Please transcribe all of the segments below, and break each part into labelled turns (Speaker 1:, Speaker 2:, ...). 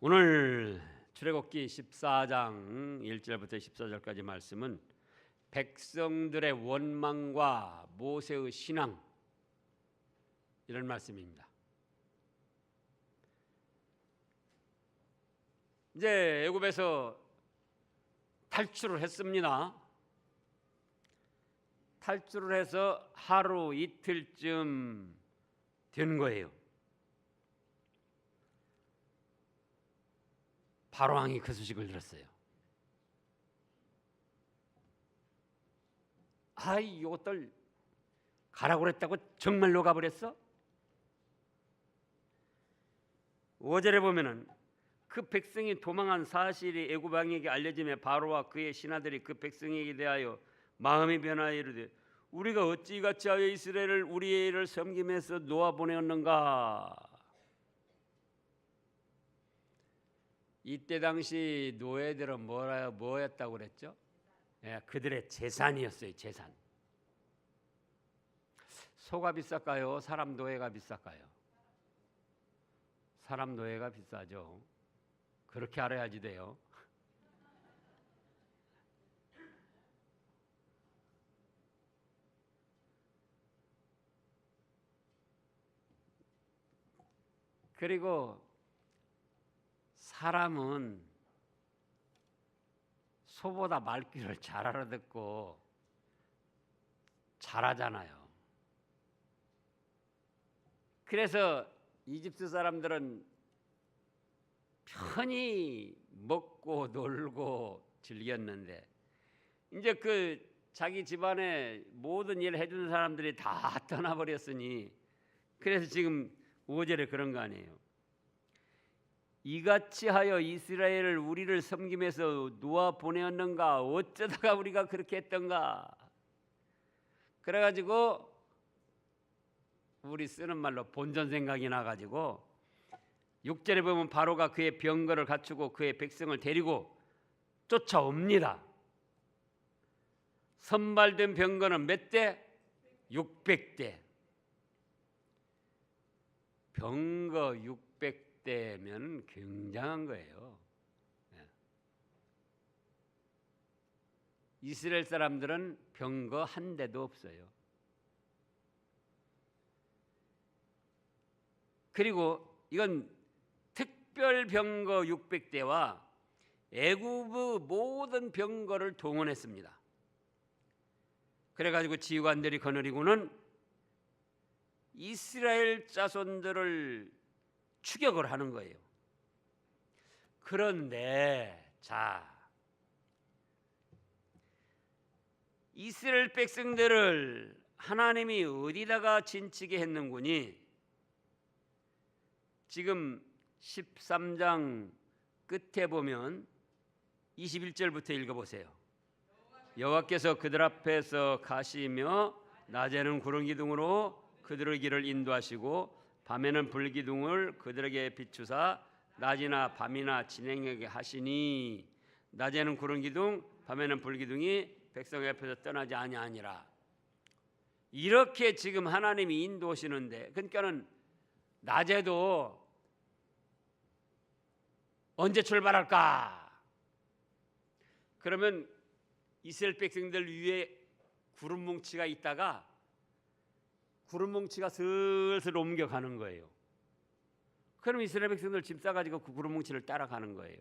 Speaker 1: 오늘 출애굽기 14장 1절부터 14절까지 말씀은 백성들의 원망과 모세의 신앙, 이런 말씀입니다. 이제 애굽에서 탈출을 했습니다. 탈출을 해서 하루 이틀쯤 된 거예요. 바로왕이 그 소식을 들었어요. 이것들 가라고 그랬다고 정말로 가버렸어? 5절에 보면은 그 백성이 도망한 사실이 애굽 왕에게 알려지며 바로와 그의 신하들이 그 백성에게 대하여 마음이 변하여 이르되 우리가 어찌 이같이 하여 이스라엘을 우리의 일을 섬김에서 놓아 보내었는가. 이때 당시 노예들은 뭐였다고 그랬죠? 그들의 재산이었어요. 재산. 소가 비쌀까요? 사람 노예가 비쌀까요? 사람 노예가 비싸죠. 그렇게 알아야지 돼요. 그리고 사람은 소보다 말귀를 잘 알아듣고 잘하잖아요. 그래서 이집트 사람들은 편히 먹고 놀고 즐겼는데 이제 그 자기 집안의 모든 일을 해주는 사람들이 다 떠나버렸으니 그래서 지금 5절에 그런 거 아니에요. 이같이 하여 이스라엘을 우리를 섬김에서 놓아 보내었는가. 어쩌다가 우리가 그렇게 했던가. 그래가지고 우리 쓰는 말로 본전 생각이 나가지고 6절에 보면 바로가 그의 병거를 갖추고 그의 백성을 데리고 쫓아옵니다. 선발된 병거는 몇 대? 600대. 병거 600대면 굉장한 거예요. 이스라엘 사람들은 병거 한 대도 없어요. 그리고 이건 특별 병거 600대와 애굽의 모든 병거를 동원했습니다. 그래가지고 지휘관들이 거느리고는 이스라엘 자손들을 추격을 하는 거예요. 그런데 이스라엘 백성들을 하나님이 어디다가 진치게 했는구니? 지금 13장 끝에 보면 21절부터 읽어보세요. 여호와께서 그들 앞에서 가시며 낮에는 구름 기둥으로 그들의 길을 인도하시고 밤에는 불기둥을 그들에게 비추사 낮이나 밤이나 진행하게 하시니 낮에는 구름 기둥 밤에는 불기둥이 백성 앞에서 떠나지 아니하니라. 이렇게 지금 하나님이 인도하시는데, 그러니까는 낮에도 언제 출발할까? 그러면 이스라엘 백성들 위에 구름 뭉치가 있다가 구름 뭉치가 슬슬 옮겨가는 거예요. 그럼 이스라엘 백성들 짐 싸가지고 그 구름 뭉치를 따라가는 거예요.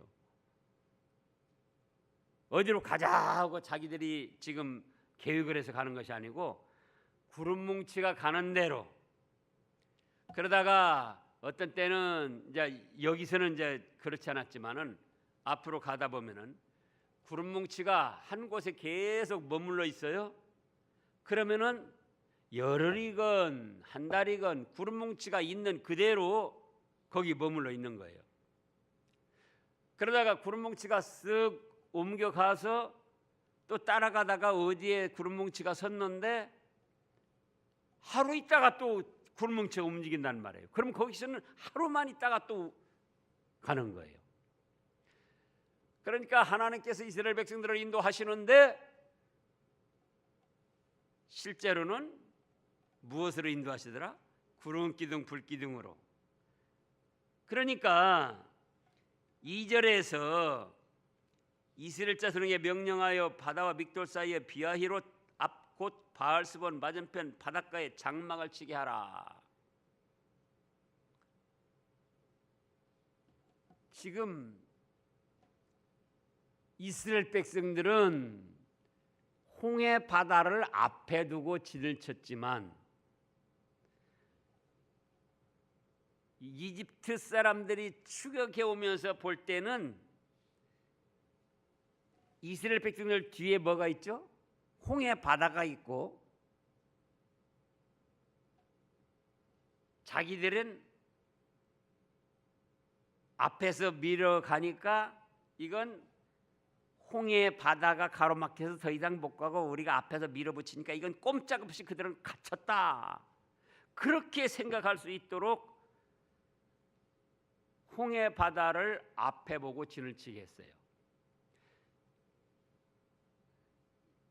Speaker 1: 어디로 가자 하고 자기들이 지금 계획을 해서 가는 것이 아니고 구름 뭉치가 가는 대로. 그러다가 어떤 때는 이제 여기서는 이제 그렇지 않았지만은 앞으로 가다 보면은 구름 뭉치가 한 곳에 계속 머물러 있어요. 그러면은 열흘이건 한 달이건 구름 뭉치가 있는 그대로 거기 머물러 있는 거예요. 그러다가 구름 뭉치가 쓱 옮겨가서 또 따라가다가 어디에 구름 뭉치가 섰는데 하루 있다가 또 구름 뭉치가 움직인다는 말이에요. 그럼 거기서는 하루만 있다가 또 가는 거예요. 그러니까 하나님께서 이스라엘 백성들을 인도하시는데 실제로는 무엇으로 인도하시더라? 구름 기둥, 불 기둥으로. 그러니까 2절에서 이스라엘 자손에게 명령하여 바다와 믹돌 사이에 비아히롯 앞 곧 바알스본 맞은편 바닷가에 장막을 치게 하라. 지금 이스라엘 백성들은 홍해 바다를 앞에 두고 진을 쳤지만 이집트 사람들이 추격해 오면서 볼 때는 이스라엘 백성들 뒤에 뭐가 있죠? 홍해 바다가 있고 자기들은 앞에서 밀어가니까 이건 홍해 바다가 가로막혀서 더 이상 못 가고 우리가 앞에서 밀어붙이니까 이건 꼼짝없이 그들은 갇혔다. 그렇게 생각할 수 있도록 홍해 바다를 앞에 보고 진을 치게 했어요.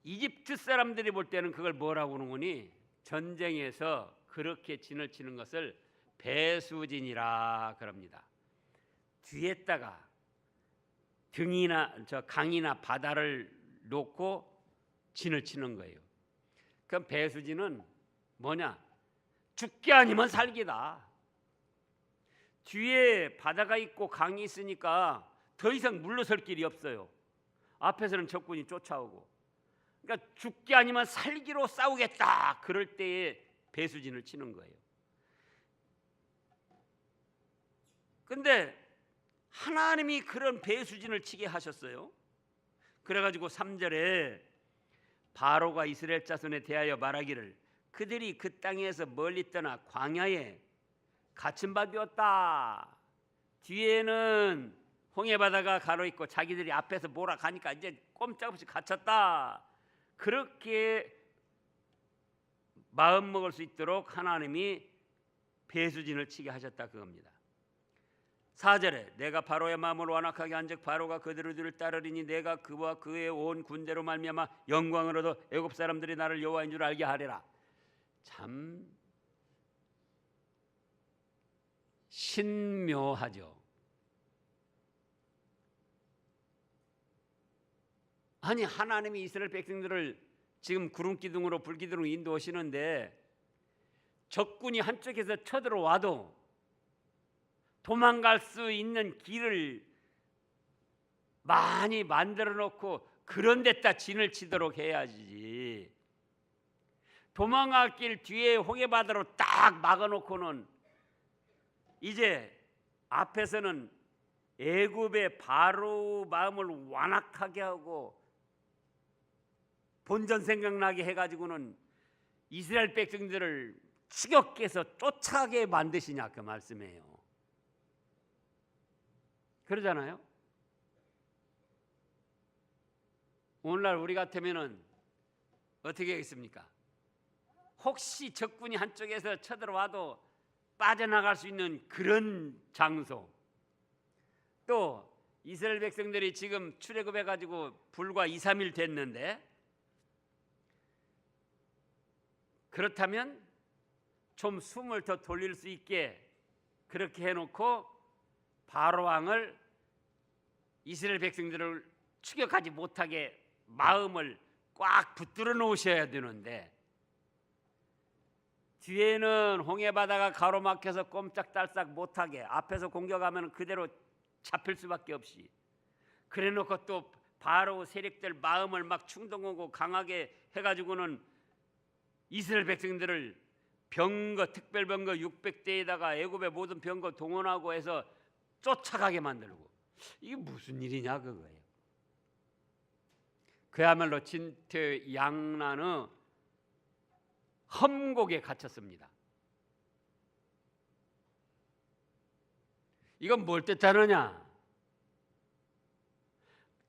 Speaker 1: 이집트 사람들이 볼 때는 그걸 뭐라고 하는 거니? 전쟁에서 그렇게 진을 치는 것을 배수진이라 그럽니다. 뒤에다가 등이나 강이나 바다를 놓고 진을 치는 거예요. 그럼 배수진은 뭐냐? 죽기 아니면 살기다. 뒤에 바다가 있고 강이 있으니까 더 이상 물러설 길이 없어요. 앞에서는 적군이 쫓아오고. 그러니까 죽기 아니면 살기로 싸우겠다. 그럴 때에 배수진을 치는 거예요. 근데 하나님이 그런 배수진을 치게 하셨어요. 그래가지고 3절에 바로가 이스라엘 자손에 대하여 말하기를 그들이 그 땅에서 멀리 떠나 광야에 갇힌 바 되었다. 뒤에는 홍해 바다가 가로 있고 자기들이 앞에서 몰아가니까 이제 꼼짝없이 갇혔다. 그렇게 마음 먹을 수 있도록 하나님이 배수진을 치게 하셨다 그겁니다. 4절에 내가 바로의 마음을 완악하게 한즉 바로가 그들을 따르리니 내가 그와 그의 온 군대로 말미암아 영광을 얻어 애굽 사람들이 나를 여호와인 줄 알게 하리라. 참 신묘하죠. 아니 하나님이 이스라엘 백성들을 지금 구름기둥으로 불기둥으로 인도하시는데 적군이 한쪽에서 쳐들어와도 도망갈 수 있는 길을 많이 만들어 놓고 그런 데다 진을 치도록 해야지. 도망갈 길 뒤에 홍해바다로 딱 막아놓고는 이제 앞에서는 애굽의 바로 마음을 완악하게 하고 본전 생각나게 해가지고는 이스라엘 백성들을 추격해서 쫓아가게 만드시냐 그 말씀이에요. 그러잖아요. 오늘날 우리 같으면은 어떻게 하겠습니까? 혹시 적군이 한쪽에서 쳐들어와도 빠져나갈 수 있는 그런 장소, 또 이스라엘 백성들이 지금 출애굽해 가지고 불과 2, 3일 됐는데 그렇다면 좀 숨을 더 돌릴 수 있게 그렇게 해놓고 바로 왕을 이스라엘 백성들을 추격하지 못하게 마음을 꽉 붙들어 놓으셔야 되는데 뒤에는 홍해 바다가 가로막혀서 꼼짝달싹 못하게 앞에서 공격하면 그대로 잡힐 수밖에 없이 그래놓고 또 바로 세력들 마음을 막 충동하고 강하게 해가지고는 이스라엘 백성들을 병거 특별병거 600대에다가 애굽의 모든 병거 동원하고 해서 쫓아가게 만들고 이게 무슨 일이냐 그거예요. 그야말로 진퇴양난의 험곡에 갇혔습니다. 이건 뭘 뜻하느냐?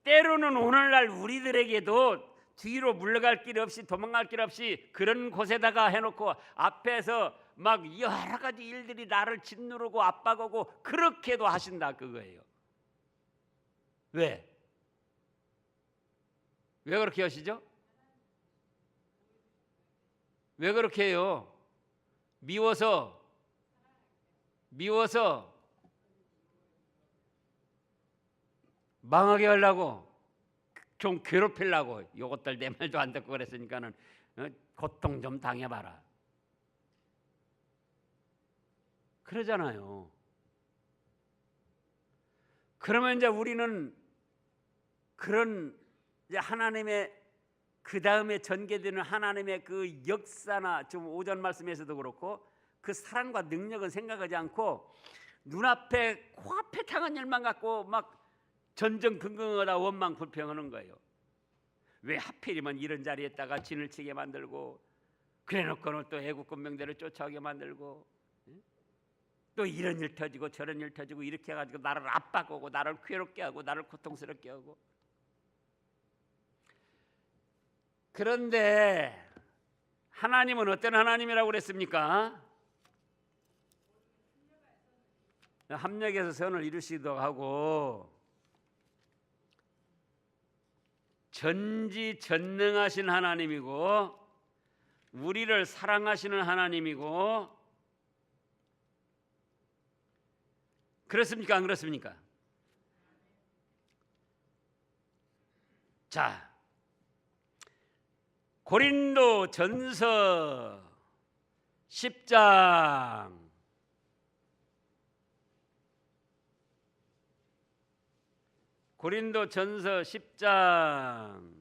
Speaker 1: 때로는 오늘날 우리들에게도 뒤로 물러갈 길 없이 도망갈 길 없이 그런 곳에다가 해놓고 앞에서 막 여러 가지 일들이 나를 짓누르고 압박하고 그렇게도 하신다 그거예요. 왜? 왜 그렇게 하시죠? 왜 그렇게 해요? 미워서 망하게 하려고, 좀 괴롭히려고, 요것들 내 말도 안 듣고 그랬으니까는 고통 좀 당해봐라, 그러잖아요. 그러면 이제 우리는 그런 이제 하나님의 그 다음에 전개되는 하나님의 그 역사나 좀 오전 말씀에서도 그렇고 그 사랑과 능력은 생각하지 않고 눈앞에 코앞에 당한 일만 갖고 막 전전긍긍하다 원망 불평하는 거예요. 왜 하필이면 이런 자리에다가 진을 치게 만들고, 그래놓고는 또 애국 군병대를 쫓아오게 만들고, 또 이런 일 터지고 저런 일 터지고 이렇게 해가지고 나를 압박하고 나를 괴롭게 하고 나를 고통스럽게 하고. 그런데 하나님은 어떤 하나님이라고 그랬습니까? 합력해서 선을 이루시기도 하고 전지전능하신 하나님이고 우리를 사랑하시는 하나님이고, 그렇습니까? 안 그렇습니까? 자, 고린도 전서 10장 고린도 전서 10장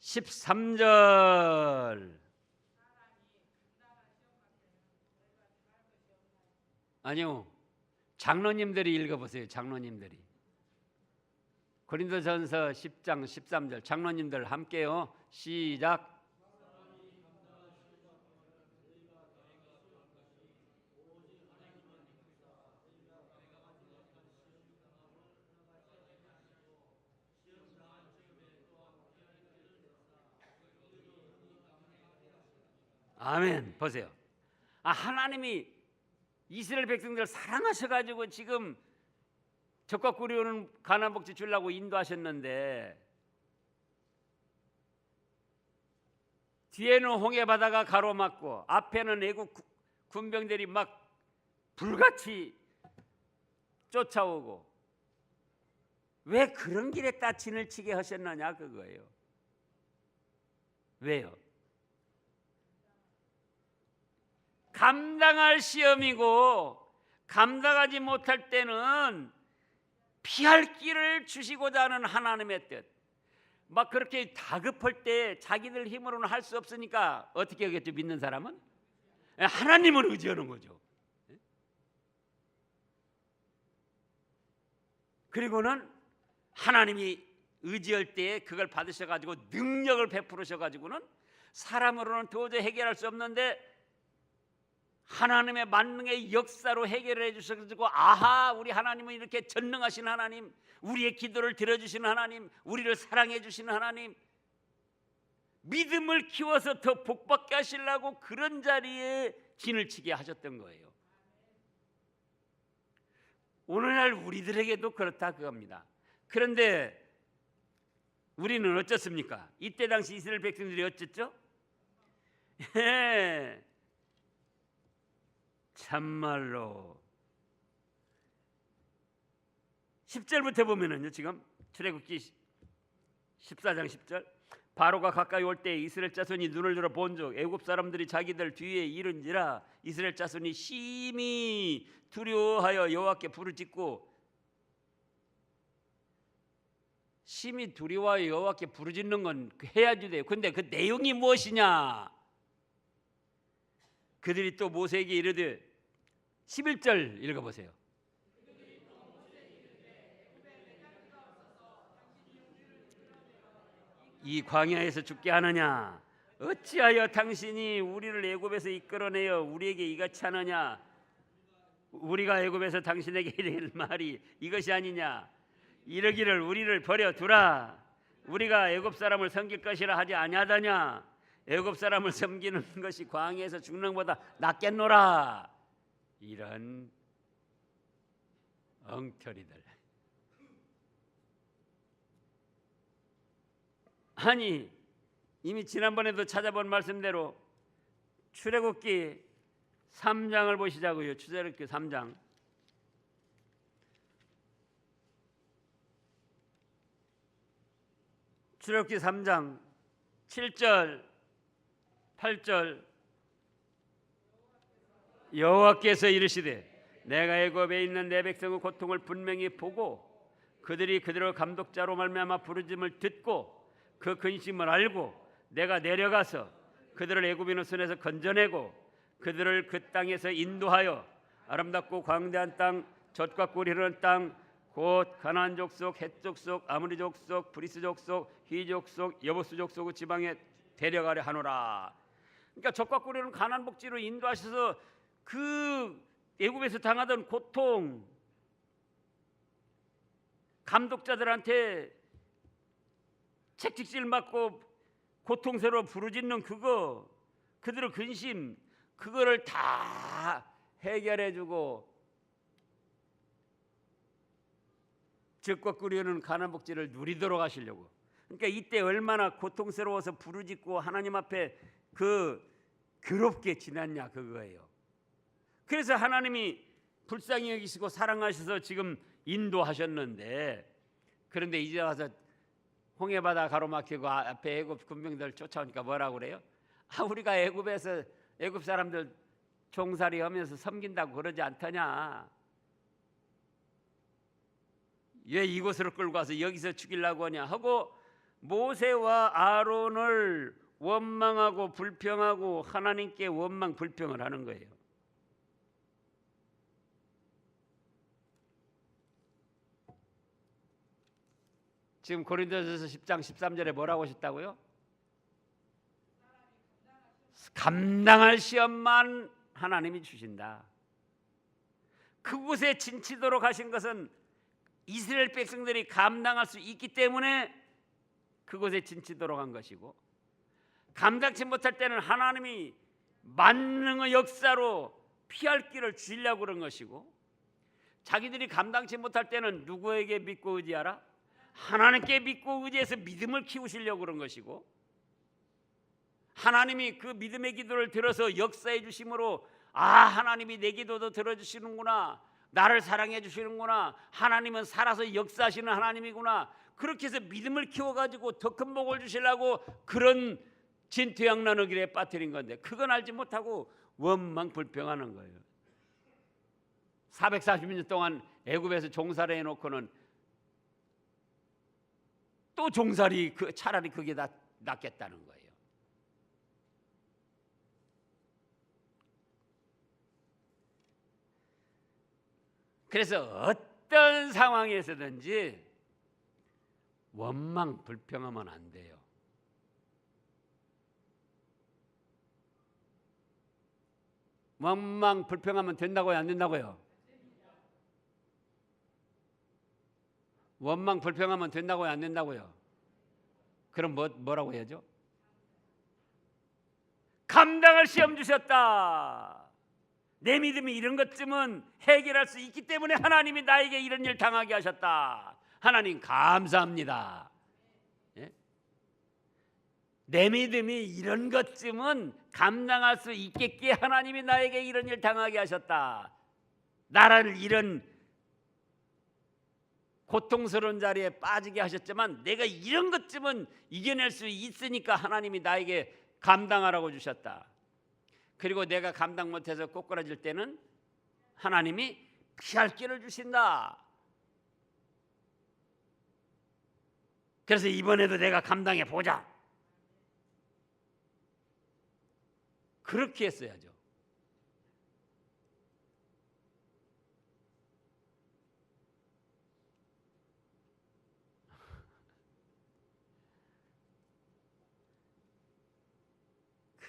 Speaker 1: 13절. 아니요, 장로님들이 읽어보세요. 장로님들이 고린도전서 10장 13절 장로님들 함께요. 시작. 아멘. 보세요. 하나님이 이스라엘 백성들을 사랑하셔가지고 지금 적과 꿀이 오는 가나안 복지 주려고 인도하셨는데 뒤에는 홍해 바다가 가로막고 앞에는 애국 군병들이 막 불같이 쫓아오고, 왜 그런 길에 따진을 치게 하셨느냐 그거예요. 왜요? 감당할 시험이고 감당하지 못할 때는 피할 길을 주시고자 하는 하나님의 뜻. 막 그렇게 다급할 때 자기들 힘으로는 할 수 없으니까 어떻게 하겠죠? 믿는 사람은 하나님을 의지하는 거죠. 그리고는 하나님이 의지할 때 그걸 받으셔가지고 능력을 베풀으셔가지고는 사람으로는 도저히 해결할 수 없는데 하나님의 만능의 역사로 해결을 해주셔가지고, 아하, 우리 하나님은 이렇게 전능하신 하나님, 우리의 기도를 들어주시는 하나님, 우리를 사랑해 주시는 하나님, 믿음을 키워서 더 복받게 하시려고 그런 자리에 진을 치게 하셨던 거예요. 오늘날 우리들에게도 그렇다 그겁니다. 그런데 우리는 어쩌습니까? 이때 당시 이스라엘 백성들이 어쨌죠? 참말로 10절부터 보면은요, 지금 출애굽기 14장 10절, 바로가 가까이 올 때 이스라엘 자손이 눈을 들어 본즉 애굽 사람들이 자기들 뒤에 이른지라 이스라엘 자손이 심히 두려워하여 여호와께 부르짖고, 심히 두려워하여 여호와께 부르짖는 건 해야지 돼요. 근데 그 내용이 무엇이냐? 그들이 또 모세에게 이르되, 11절 읽어보세요. 이 광야에서 죽게 하느냐? 어찌하여 당신이 우리를 애굽에서 이끌어내어 우리에게 이같이 하느냐? 우리가 애굽에서 당신에게 이르길 말이 이것이 아니냐? 이르기를 우리를 버려 두라. 우리가 애굽 사람을 섬길 것이라 하지 아니하더냐? 애굽 사람을 섬기는 것이 광야에서 죽는 것보다 낫겠노라. 이런 엉터리들. 아니, 이미 지난번에도 찾아본 말씀대로 출애굽기 3장을 보시자고요. 출애굽기 3장 출애굽기 3장 7절 8절 여호와께서 이르시되 내가 애굽에 있는 내 백성의 고통을 분명히 보고 그들이 그대로 감독자로 말미암아 부르짖음을 듣고 그 근심을 알고 내가 내려가서 그들을 애굽인의 손에서 건져내고 그들을 그 땅에서 인도하여 아름답고 광대한 땅 젖과 꿀이 흐르는 땅 곧 가나안 족속, 헷 족속, 아모리 족속, 브리스 족속, 히 족속, 여부스 족속의 지방에 데려가려 하노라. 그러니까 젖과 꿀이 흐르는 가나안 복지로 인도하셔서 그 애굽에서 당하던 고통, 감독자들한테 채찍질 맞고 고통스러워 부르짖는 그거, 그들의 근심, 그거를 다 해결해주고 젖과 꿀이 흐르는 가나안 복지를 누리도록 하시려고. 그러니까 이때 얼마나 고통스러워서 부르짖고 하나님 앞에 그 괴롭게 지났냐 그거예요. 그래서 하나님이 불쌍히 여기시고 사랑하셔서 지금 인도하셨는데, 그런데 이제 와서 홍해바다 가로막히고 앞에 애굽 군병들 쫓아오니까 뭐라고 그래요? 우리가 애굽에서 애굽 사람들 종살이 하면서 섬긴다고 그러지 않더냐? 왜 이곳으로 끌고 와서 여기서 죽이려고 하냐 하고 모세와 아론을 원망하고 불평하고 하나님께 원망 불평을 하는 거예요. 지금 고린도전서 10장 13절에 뭐라고 하셨다고요? 감당할 시험만 하나님이 주신다. 그곳에 진치도록 하신 것은 이스라엘 백성들이 감당할 수 있기 때문에 그곳에 진치도록 한 것이고, 감당치 못할 때는 하나님이 만능의 역사로 피할 길을 주시려고 그런 것이고, 자기들이 감당치 못할 때는 누구에게 믿고 의지하라? 하나님께 믿고 의지해서 믿음을 키우시려고 그런 것이고, 하나님이 그 믿음의 기도를 들어서 역사해 주심으로 하나님이 내 기도도 들어주시는구나, 나를 사랑해 주시는구나, 하나님은 살아서 역사하시는 하나님이구나, 그렇게 해서 믿음을 키워가지고 더 큰 복을 주시려고 그런 진퇴양난의 길에 빠뜨린 건데, 그건 알지 못하고 원망 불평하는 거예요. 440년 동안 애굽에서 종살이 해놓고는 또 종살이 차라리 그게 낫겠다는 거예요. 그래서 어떤 상황에서든지 원망 불평하면 안 돼요. 원망 불평하면 된다고요, 안 된다고요? 원망 불평하면 된다고요, 안 된다고요? 그럼 뭐라고 해야죠? 감당할 시험 주셨다. 내 믿음이 이런 것쯤은 해결할 수 있기 때문에 하나님이 나에게 이런 일 당하게 하셨다. 하나님 감사합니다. 예? 내 믿음이 이런 것쯤은 감당할 수 있겠기에 하나님이 나에게 이런 일 당하게 하셨다. 나를 이런 고통스러운 자리에 빠지게 하셨지만 내가 이런 것쯤은 이겨낼 수 있으니까 하나님이 나에게 감당하라고 주셨다. 그리고 내가 감당 못해서 꼬꾸라질 때는 하나님이 피할 길을 주신다. 그래서 이번에도 내가 감당해 보자. 그렇게 했어야죠.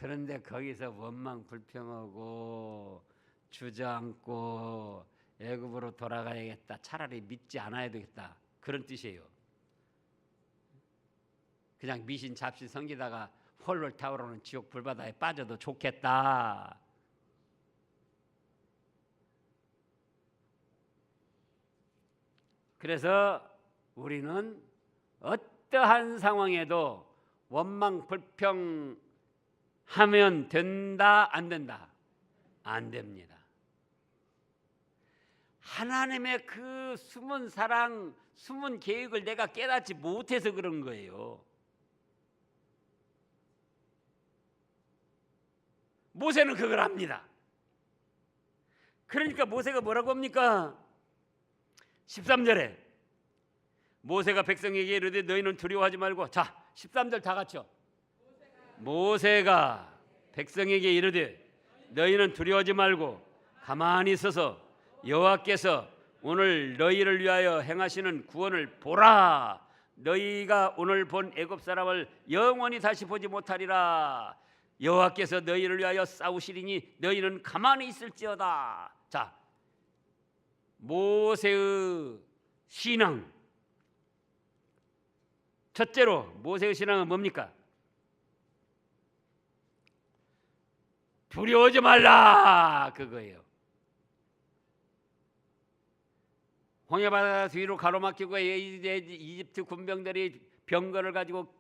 Speaker 1: 그런데 거기서 원망 불평하고 주저앉고 애굽으로 돌아가야겠다, 차라리 믿지 않아야 되겠다, 그런 뜻이에요. 그냥 미신 잡신 섬기다가 홀로 타오르는 지옥 불바다에 빠져도 좋겠다. 그래서 우리는 어떠한 상황에도 원망 불평 하면 된다, 안 된다? 안 됩니다. 하나님의 그 숨은 사랑, 숨은 계획을 내가 깨닫지 못해서 그런 거예요. 모세는 그걸 압니다. 그러니까 모세가 뭐라고 합니까? 13절에 모세가 백성에게 이르되 너희는 두려워하지 말고, 자 13절 다 같이요. 모세가 백성에게 이르되 너희는 두려워하지 말고 가만히 있어서 여호와께서 오늘 너희를 위하여 행하시는 구원을 보라. 너희가 오늘 본 애굽 사람을 영원히 다시 보지 못하리라. 여호와께서 너희를 위하여 싸우시리니 너희는 가만히 있을지어다. 자, 모세의 신앙, 첫째로 모세의 신앙은 뭡니까? 두려워하지 말라, 그거예요. 홍해바다 뒤로 가로막히고 이집트 군병들이 병거를 가지고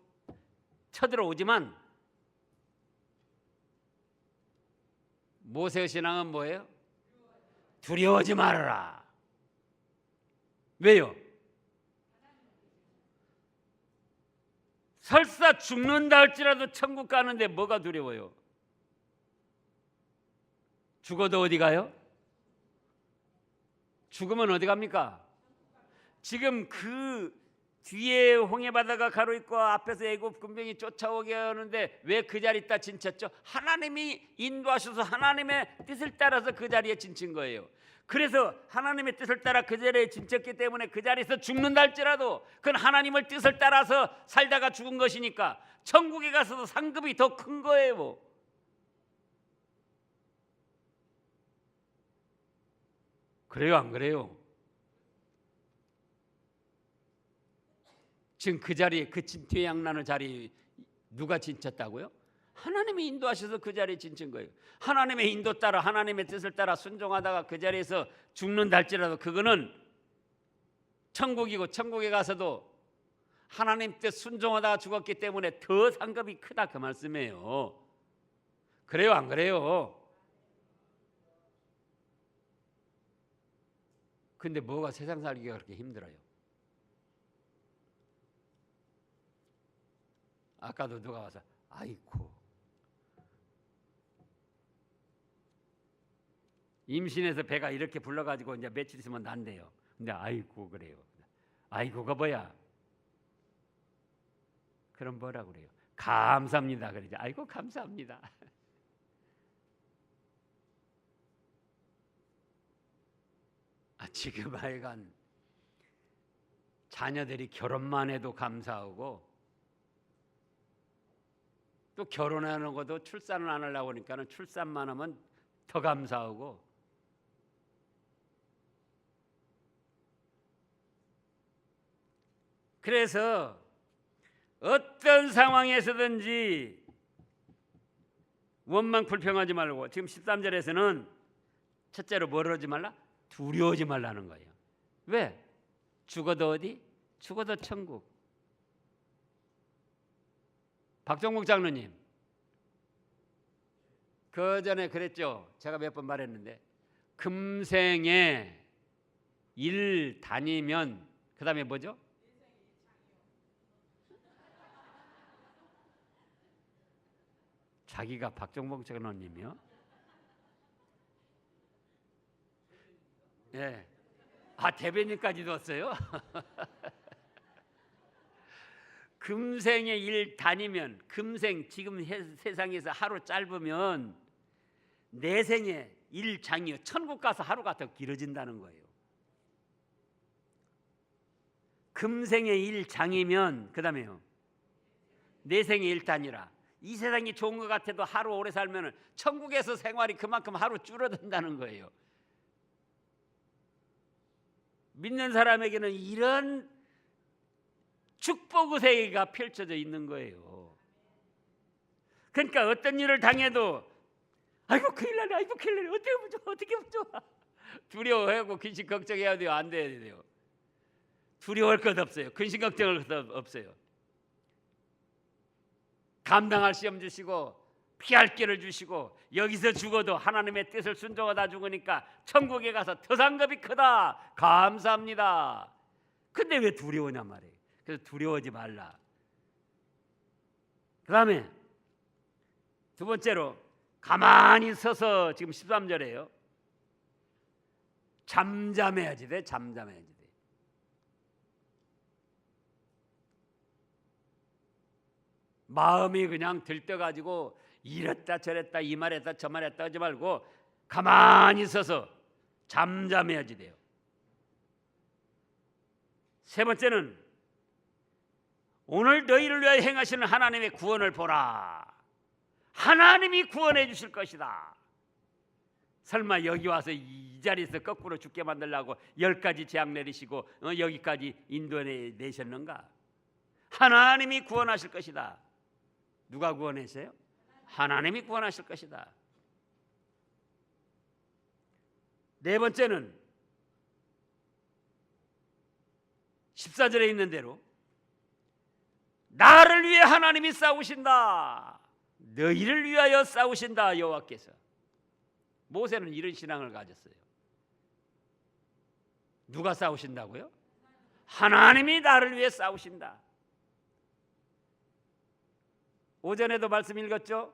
Speaker 1: 쳐들어오지만 모세의 신앙은 뭐예요? 두려워하지 말아라. 왜요? 설사 죽는다 할지라도 천국 가는데 뭐가 두려워요? 죽어도 어디 가요? 죽으면 어디 갑니까? 지금 그 뒤에 홍해바다가 가로있고 앞에서 애굽 군병이 쫓아오게 하는데 왜 그 자리에 있다 진쳤죠? 하나님이 인도하셔서 하나님의 뜻을 따라서 그 자리에 진친 거예요. 그래서 하나님의 뜻을 따라 그 자리에 진쳤기 때문에 그 자리에서 죽는다 할지라도 그건 하나님의 뜻을 따라서 살다가 죽은 것이니까 천국에 가서도 상급이 더 큰 거예요. 그래요, 안 그래요? 지금 그 자리에, 그 진퇴양난의 자리에 누가 진쳤다고요? 하나님이 인도하셔서 그 자리에 진친 거예요. 하나님의 인도 따라 하나님의 뜻을 따라 순종하다가 그 자리에서 죽는다 할지라도 그거는 천국이고 천국에 가서도 하나님 뜻 순종하다가 죽었기 때문에 더 상급이 크다, 그 말씀이에요. 그래요, 안 그래요? 근데 뭐가 세상 살기가 그렇게 힘들어요? 아까도 누가 와서 아이고 임신해서 배가 이렇게 불러가지고 이제 며칠 있으면 난대요. 근데 아이고 그래요. 아이고가 뭐야? 그럼 뭐라 그래요? 감사합니다. 그러죠. 아이고 감사합니다. 지금 하여간 자녀들이 결혼만 해도 감사하고 또 결혼하는 것도 출산을 안 하려고 하니까 출산만 하면 더 감사하고 그래서 어떤 상황에서든지 원망 불평하지 말고 지금 13절에서는 첫째로 뭘 하지 말라? 두려워하지 말라는 거예요. 왜? 죽어도 어디? 죽어도 천국. 박정국 장로님 그 전에 그랬죠. 제가 몇 번 말했는데 금생에 일 다니면 그 다음에 뭐죠? 자기가 박정복 장로님이요? 네. 대변인까지 뒀어요? 금생에 일 다니면 금생 지금 세상에서 하루 짧으면 내생에 일 장이요. 천국 가서 하루가 더 길어진다는 거예요. 금생에 일 장이면 그 다음에요. 내생에 일 단이라. 이 세상이 좋은 것 같아도 하루 오래 살면 천국에서 생활이 그만큼 하루 줄어든다는 거예요. 믿는 사람에게는 이런 축복의 세계가 펼쳐져 있는 거예요. 그러니까 어떤 일을 당해도 아이고 큰일 나네, 아이고 큰일 나네, 어떻게 하면 좋아, 어떻게 하면 좋아. 두려워하고 근심 걱정해야 돼요, 안 돼야 돼요? 두려워할 것 없어요. 근심 걱정할 것 없어요. 감당할 시험 주시고 피할 길을 주시고 여기서 죽어도 하나님의 뜻을 순종하다 죽으니까 천국에 가서 더 상급이 크다. 감사합니다. 근데 왜 두려우냐 말이에요. 그래서 두려워하지 말라. 그 다음에 두 번째로 가만히 서서 지금 13절에요. 잠잠해야지 돼. 잠잠해야지 돼. 마음이 그냥 들떠가지고 이랬다 저랬다 이 말했다 저 말했다 하지 말고 가만히 서서 잠잠해야지 돼요. 세 번째는 오늘 너희를 위하여 행하시는 하나님의 구원을 보라. 하나님이 구원해 주실 것이다. 설마 여기 와서 이 자리에서 거꾸로 죽게 만들려고 10가지 재앙 내리시고 여기까지 인도해 내셨는가? 하나님이 구원하실 것이다. 누가 구원했어요? 하나님이 구원하실 것이다. 네 번째는 14절에 있는 대로 나를 위해 하나님이 싸우신다. 너희를 위하여 싸우신다. 여호와께서. 모세는 이런 신앙을 가졌어요. 누가 싸우신다고요? 하나님이 나를 위해 싸우신다. 오전에도 말씀 읽었죠?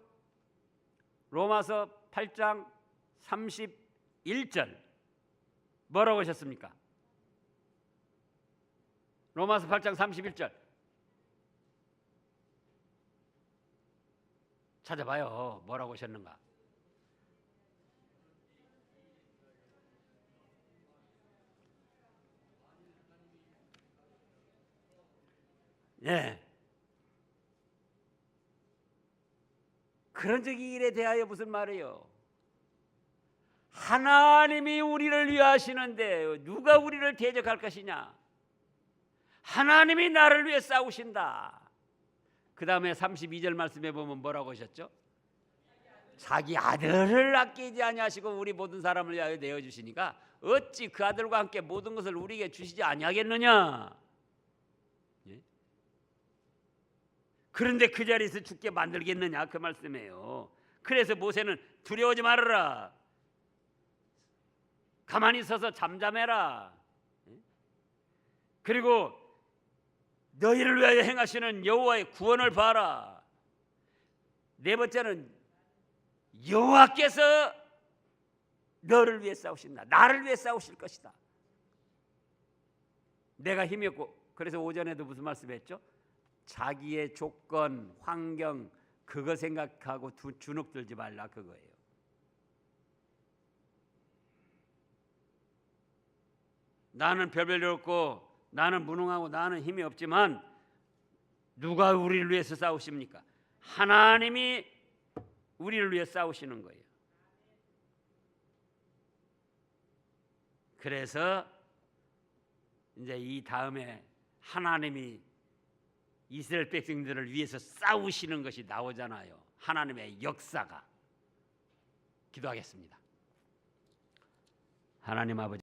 Speaker 1: 로마서 8장 31절 뭐라고 하셨습니까? 로마서 8장 31절 찾아봐요. 뭐라고 하셨는가? 예. 그런 적이 일에 대하여 무슨 말이에요? 하나님이 우리를 위하시는데 누가 우리를 대적할 것이냐? 하나님이 나를 위해 싸우신다. 그 다음에 32절 말씀에 보면 뭐라고 하셨죠? 자기 아들을 아끼지 아니하시고 우리 모든 사람을 위하여 내어주시니까 어찌 그 아들과 함께 모든 것을 우리에게 주시지 아니하겠느냐? 예? 그런데 그 자리에서 죽게 만들겠느냐? 그 말씀이에요. 그래서 모세는 두려워하지 말아라. 가만히 서서 잠잠해라. 예? 그리고 너희를 위하여 행하시는 여호와의 구원을 봐라. 네 번째는 여호와께서 너를 위해 싸우신다. 나를 위해 싸우실 것이다. 내가 힘이 없고 그래서 오전에도 무슨 말씀했죠? 자기의 조건, 환경 그거 생각하고 주눅 들지 말라 그거예요. 나는 별별 일 없고 나는 무능하고 나는 힘이 없지만 누가 우리를 위해서 싸우십니까? 하나님이 우리를 위해 싸우시는 거예요. 그래서 이제 이 다음에 하나님이 이스라엘 백성들을 위해서 싸우시는 것이 나오잖아요. 하나님의 역사가. 기도하겠습니다. 하나님 아버지